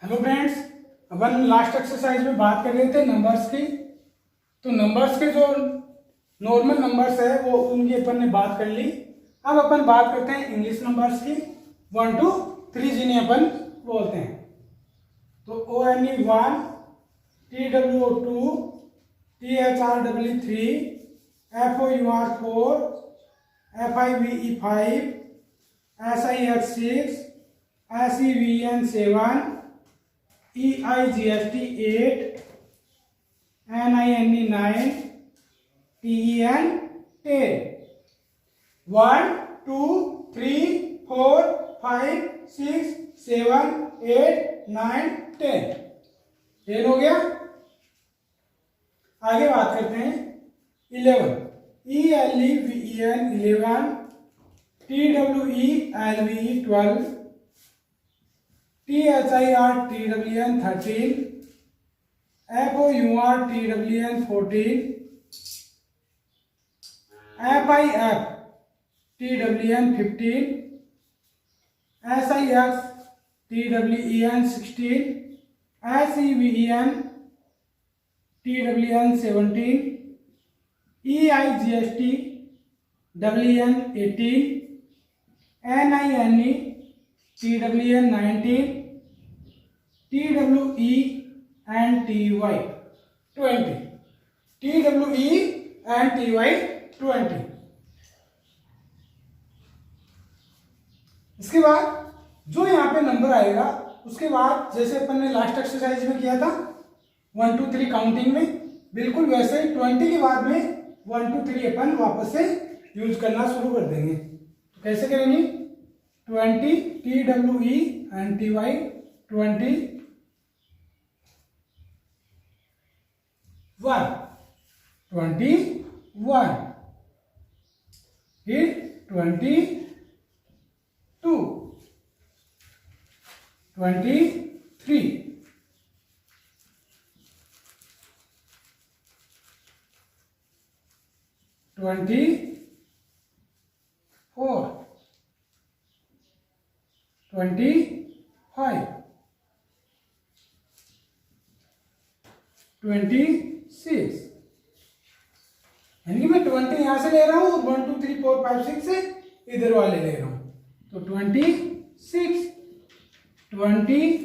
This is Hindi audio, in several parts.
हेलो फ्रेंड्स, अपन लास्ट एक्सरसाइज में बात कर रहे थे नंबर्स की। तो नंबर्स के जो नॉर्मल नंबर्स है वो उनकी अपन ने बात कर ली। अब अपन बात करते हैं इंग्लिश नंबर्स की, 1 to 3 जिन्हें अपन बोलते हैं। तो ONE 1, TWO 2, THREE 3, FOUR 4, FIVE 5, SIX 6, SEVN 7, EIGST 8, NINE 9, TEN 10. 1, 2, 3, 4, 5, 6, 7, 8, 9, 10. 10 हो गया। आगे बात करते हैं 11, ELEVEN 11, TWELVE 12, THIRTWN 13, FOURTWN 14, FIFTWN 15, SIXTWEN 16, SEVEN TWN 17, EIGST WN 18, NINE TWN 19, TWE and TY 20. TWE and TY 20. इसके बाद जो यहाँ पे नंबर आएगा उसके बाद जैसे अपन ने लास्ट एक्सरसाइज में किया था 1 2 3 काउंटिंग में, बिल्कुल वैसे 20 के बाद में 1 2 3 अपन वापस से यूज करना शुरू कर देंगे। तो कैसे करेंगे? 20 TWE and TY 20, 1 21, फिर 22, 23, 24, 25, 26, यानी कि मैं 20 यहां से ले रहा हूं और 1 2 3 4 5 6 से इधर वाले ले रहा हूं। तो 26, 27,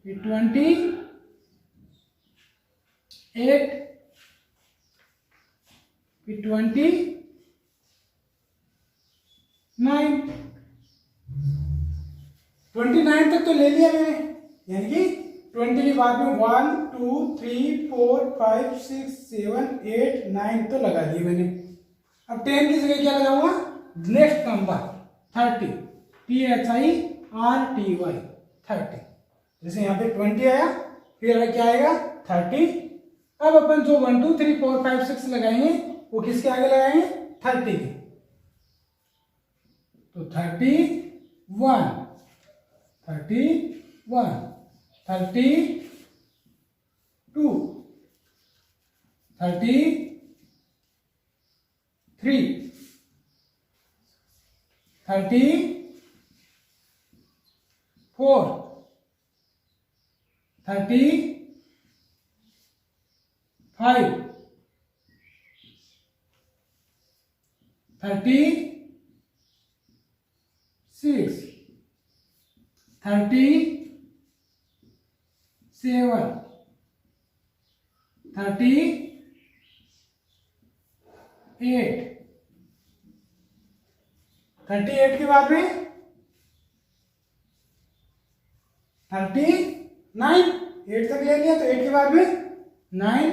28, 29, 29 तक तो ले लिया मैंने, यानी कि 20 के बाद में 1 2 3 4 5 6 7 8 9 तो लगा दिए मैंने। अब 10 की जगह क्या लगाऊंगा? Next number 30, THIRTY 30। जैसे यहाँ पे 20 आया, फिर क्या आएगा? 30। अब अपन जो 1 2 3 4 5 6 लगाएंगे वो किसके आगे लगाएंगे? 30 के। तो 31, 31, 32, 33, 34, 35, 36, 37, 38 के बाद में 39, 8 तक ले लिया तो 8 के बाद में 9,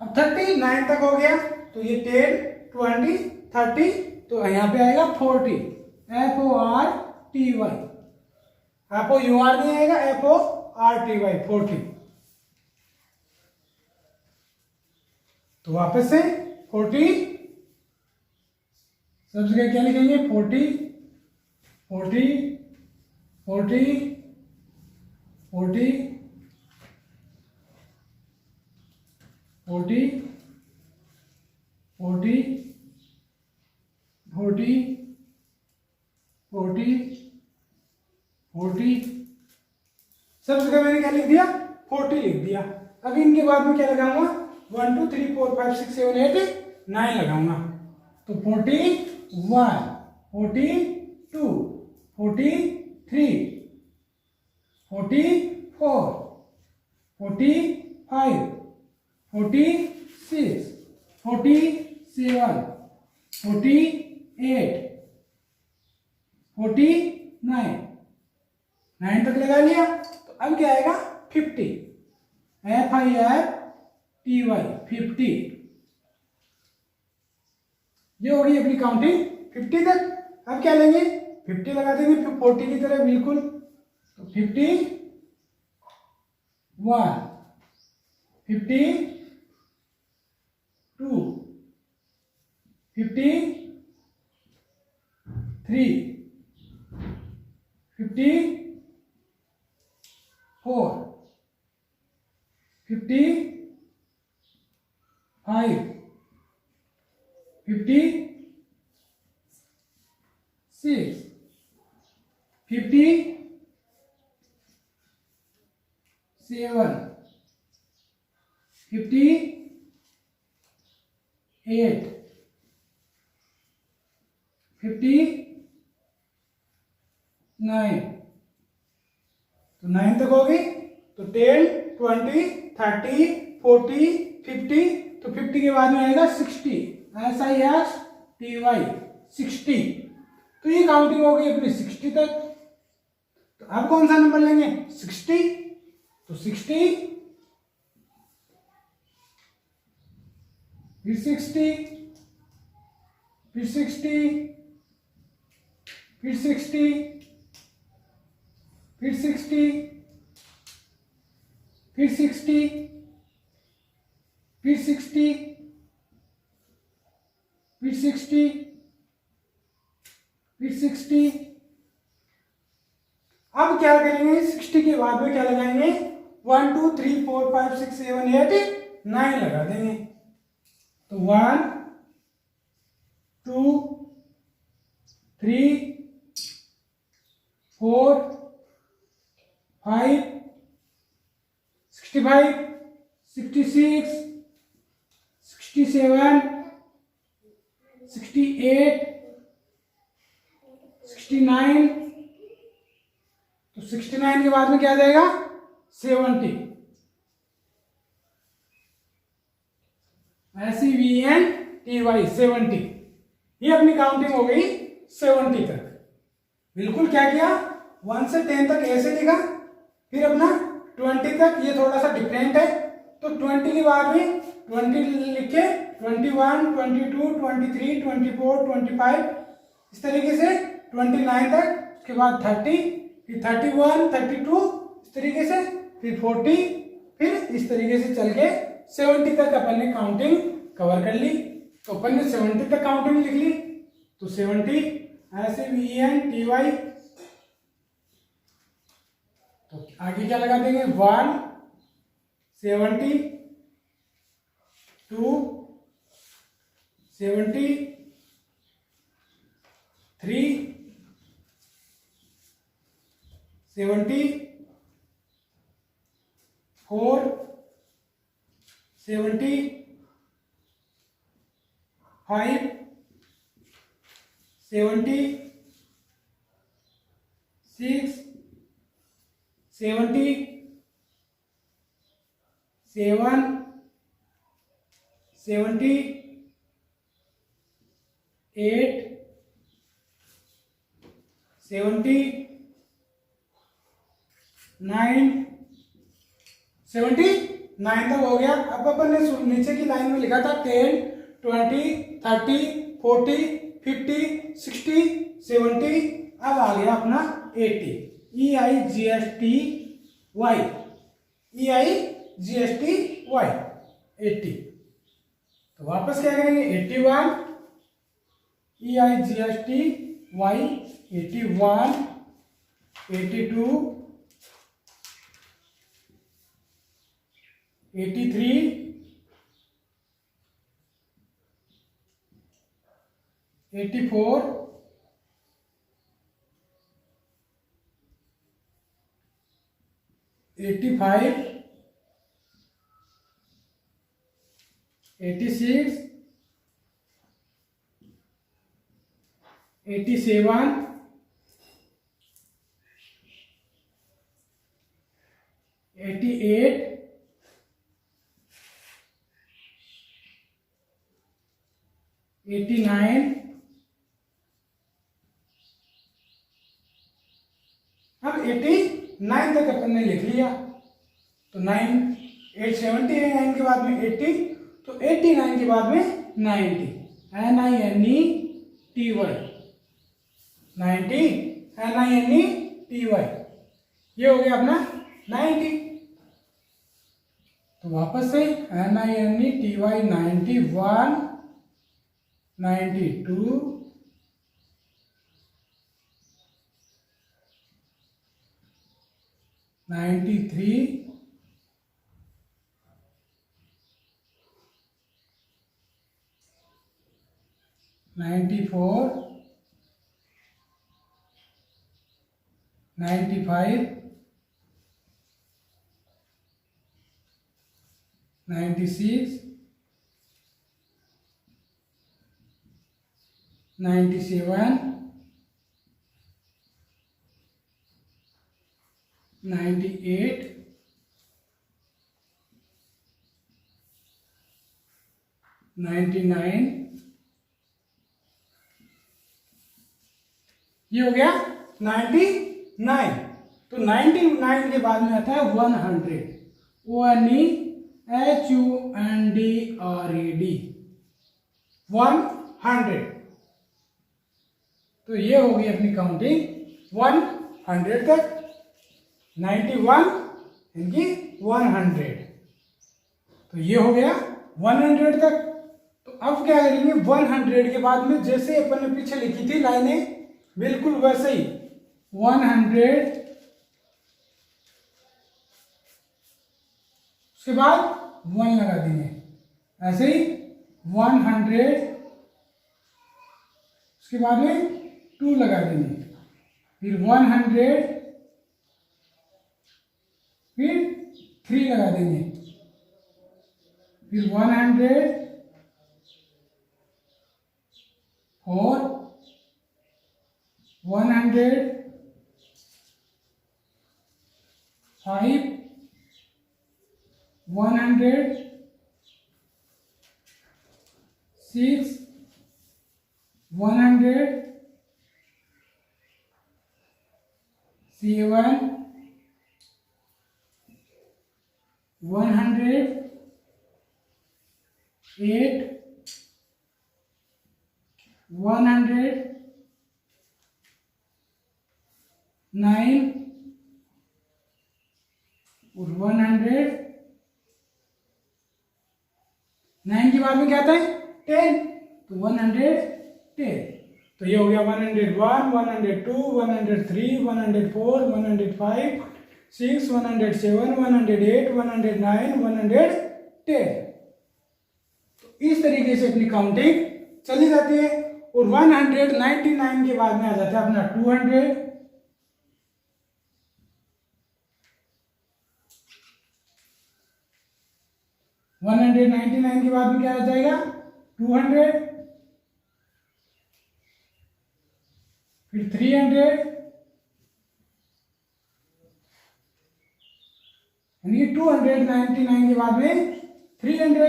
अब 39 तक हो गया तो ये 10 20 30, तो यहाँ पे आएगा 40, FORTY, FOUR नहीं आएगा, FORTY 40। तो वापस से 40, सब जगह क्या लिखेंगे? 40, 40, 40, 40, 40, 40, 40, 40 40, सब जगह मैंने क्या लिख दिया 40 लिख दिया। अब इनके बाद में क्या लगाऊंगा 1 2 3 4 5 6 7 8 9 लगाऊंगा। तो 41 42 43 44 45 46 47 48 49 9 तक लगा लिया। तो अब क्या आएगा 50, FIFTY 50। ये होगी अपनी काउंटिंग 50 तक। अब क्या लेंगे 50 लगा देंगे फिर 40 की तरह बिल्कुल। तो 51 52 53 54 55 56 57 58 59। तो 9 तक हो गई। तो 10 20 30 40 50। तो 50 के बाद में आएगा 60, SISTY 60। तो ये काउंटिंग हो गई अपनी 60 तक। तो अब कौन सा नंबर लेंगे 60। तो 60 फिर 60 फिर 60 फिर 60 फिर 60 फिर 60 फिर 60 फिर 60 फिर 60। अब क्या करेंगे 60 के बाद में क्या लगाएंगे 1 2 3 4 5 6 7 8 9 लगा देंगे। तो 1 2 3 4 5 65 66 67 68 69। तो 69 के बाद में क्या आ जाएगा 70, SEVENTY 70। ये अपनी काउंटिंग हो गई 70 तक। बिल्कुल क्या किया 1 से 10 तक ऐसे लिखा, फिर अपना 20 तक ये थोड़ा सा डिफरेंट है। तो 20 के बाद में 20 लिखे 21 22 23 24 25 इस तरीके से 29 तक। उसके बाद 30 फिर 31 32 इस तरीके से, फिर 40, फिर इस तरीके से चल के 70 तक अपन ने काउंटिंग कवर कर ली। तो अपन ने 70 तक काउंटिंग लिख ली। तो 70 SEVENTY। तो आगे क्या लगा देंगे 1 70 2 70 3 70 4 70 5 70 6 70 7 70 8 70 9 79 तक हो गया। अब अपन ने नीचे की लाइन में लिखा था 10 20 30 40 50 60 70। अब आ गया अपना 80 EIGSTY 80। तो वापस क्या करेंगे 81 EIGSTY 81 82 83 84 85, 86, 87, 88, 89। अब 89 तक अपन ने लिख लिया, तो 879 के बाद में 80, तो 89 के बाद में 90, NINETY, 90, NINETY, ये हो गया अपना 90। तो वापस से NINETY, 91, 92, 93, 94, 95, 96, 97, 98, 99, ये हो गया 99। तो 99 के बाद में आता है 100, ONEHUNDRED, 100। तो ये हो गई अपनी काउंटिंग 100 तक, 91 इनकी 100। तो ये हो गया 100 तक। तो अब क्या करेंगे, 100 के बाद में जैसे अपन ने पीछे लिखी थी लाइनें, बिल्कुल वैसे ही 100, उसके बाद 1 लगा देंगे, ऐसे ही 100, उसके बाद में 2 लगा देंगे, फिर 100, फिर 3 लगा देंगे, फिर 100, 4, 100, 5, 100, 6, 100, 7, 100, 8, 100, 9 और 100। 9 के बाद में क्या आता है 10, तो 110। तो ये हो गया 101, 102, 103, 104, 105, 6, 107, 108, 109, 110। तो इस तरीके से अपनी काउंटिंग चली जाती है। और 199 के बाद में आ जाता है अपना 200, 199 के बाद में क्या आ जाएगा 200, फिर 300, यानी 299 के बाद में 300,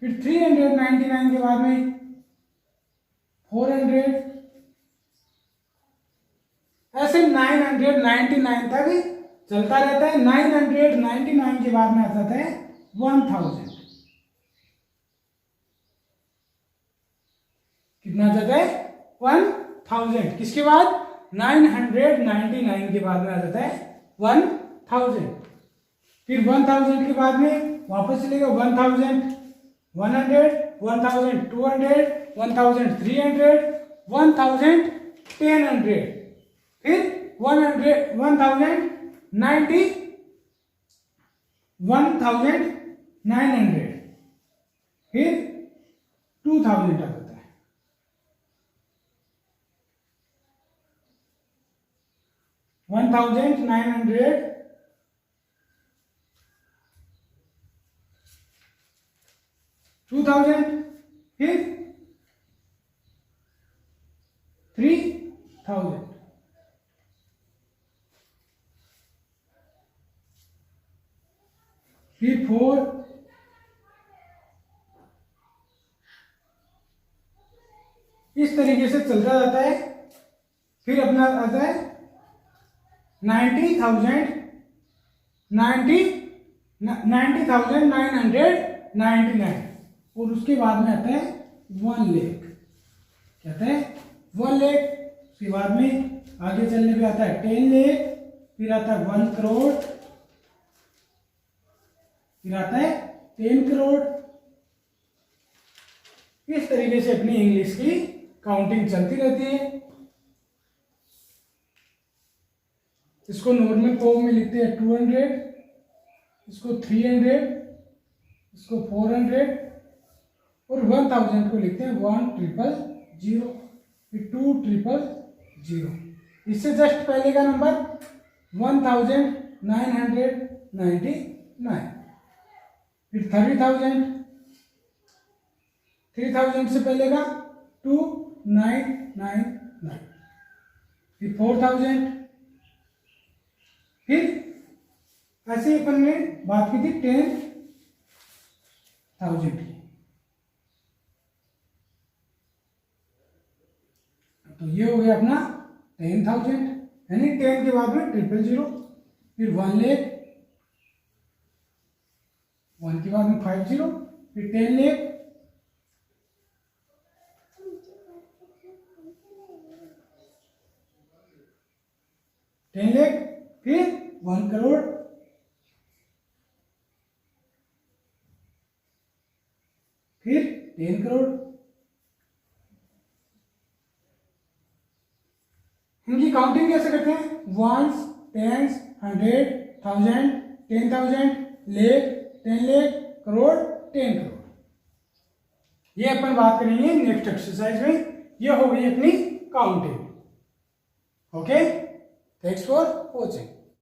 फिर 399 के बाद में 400, ऐसे 999 तक चलता रहता है। 999 के बाद में आ जाता है 1000। कितना जाता है 1000। किसके बाद 999 के बाद में आ जाता है 1000। फिर 1000 के बाद में वापस चलेगा 1000, 100, 1200, 1300, 1010, फिर 100, 1090, 1900, फिर 2000 तक होता है। 1900, 2000, फिर 3000, फिर 4, इस तरीके से चलता जाता है। फिर अपना आता है 90,999 और उसके बाद में आता है 1 लाख। क्या आता है? 1 लाख। उसके बाद में आगे चलने पे आता है 10 लाख, फिर आता है 1 करोड़, फिर आता है 10 करोड़। इस तरीके से अपनी इंग्लिश की काउंटिंग चलती रहती है। इसको नॉर्मल फॉर्म में लिखते हैं 200, इसको 300, इसको 400 और 1000 को लिखते हैं 1000, फिर 2000। इससे जस्ट पहले का नंबर 1999, फिर 3000 से पहले का 2999, फिर 4000, फिर ऐसे ही अपन ने बात की थी 10,000 की। तो ये हो गया अपना 10,000, यानी 10 के बाद में 000, फिर 1 लाख, 1 के बाद में 50, फिर 10 लाख, फिर 1 करोड़, फिर 10 करोड़। इनकी काउंटिंग कैसे करते हैं? 1s, 10s, 100, 1000, 10,000, lakh, 10 lakh, crore, 10 crore. ये अपन बात करेंगे नेक्स्ट एक्सरसाइज में। ये हो गई अपनी counting. Okay, thanks for watching.